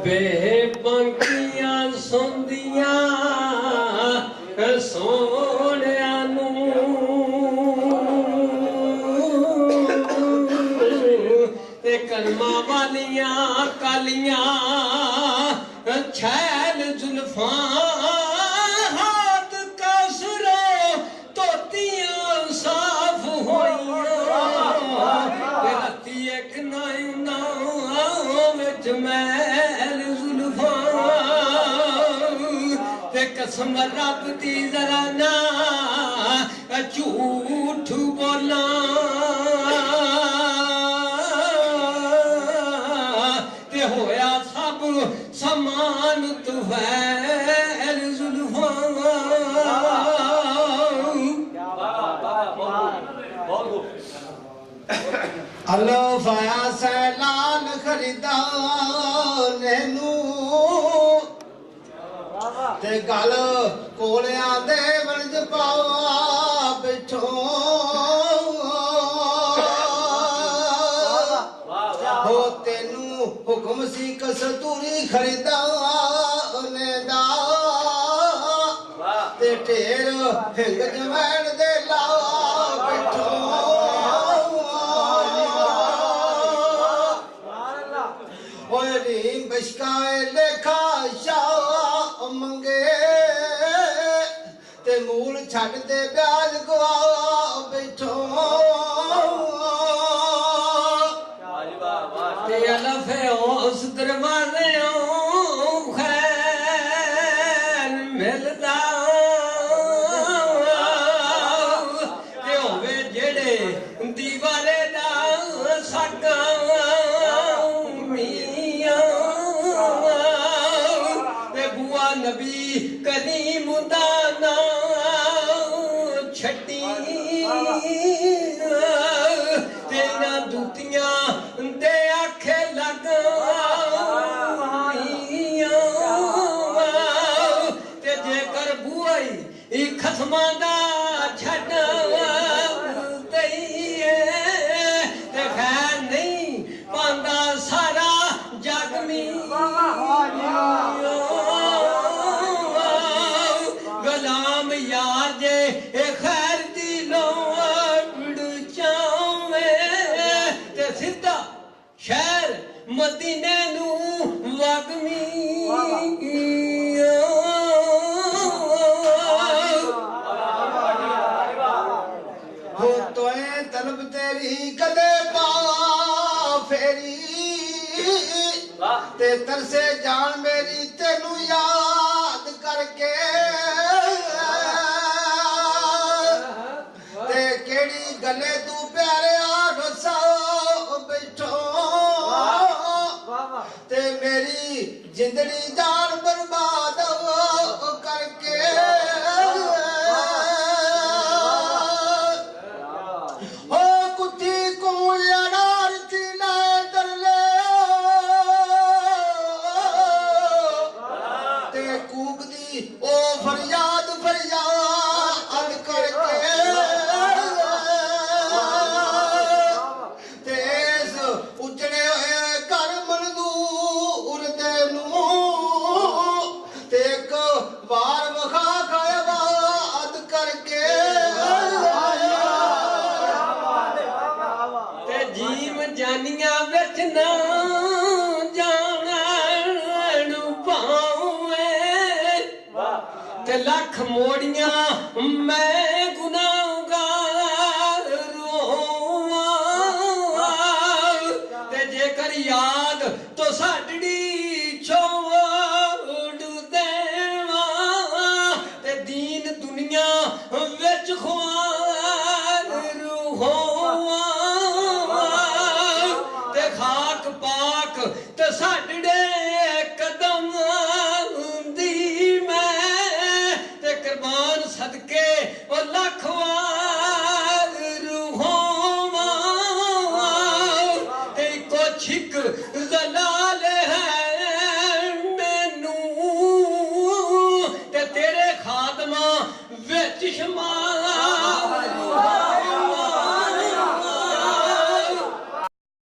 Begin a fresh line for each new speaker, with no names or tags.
बेबंकियां सुंदियां सोहणिया नूं ते कलमां वालियां कालियां छैल जुल्फां हाथ कसरो धोतियां साफ होइयां राती एक नां विच मैल जुल्फां कसम रब दी जरा ना झूठ बोला ते होया सब समान तुफैल जुल्फां अल्लाह फाया सैलान खरीदार नैनू ते गल कोलियां दे वरज पावा बिठो हो तेनू हुक्म सी कस्तूरी खरीदार दा ते ढेर हिंग जवैन दे लावा बिठो ओए रीम बशकाए लेखा शाह मंगे ते मूल छड़ दे ब्याज गवा बैठो ते अलफे उस दरवाजे खैर मिलदा ते होवे जेड़े दीवारे दा साका नबी करीम दा नाम छड्डी तेरा दूतियां दे आखे लगा ते जेकर बुआई खसमां दा छड्ड ते खैर नहीं पांदा सारा जग मी गुलाम यार जे खैर दी लोड़ चावे ते सिद्धा शहर मदीने नू वागमी हो तोए तलब तेरी कदे पावा फेरी ते तरसे जान मेरी तेनू याद करके ते केड़ी गले तू प्यारे आसा बैठो ते मेरी जिंदड़ी जान बर्बाद करके हो कुत्ती को लड़ार थी ना दरले ते कूकदी ओ फरियाद फरियाद करके तेस उजड़े होए घर मजदूर तेनू ते एक बार वखा खाया बात करके ते जीव जानिया बिच ना जान पावे ते लख मोड़ियां मैं गुनाहगार रोवां ते जेकर याद तो साडड़ी छोड़ देवां ते दीन दुनिया विच ख्वार होवां ते खाक पाक ते साडड़े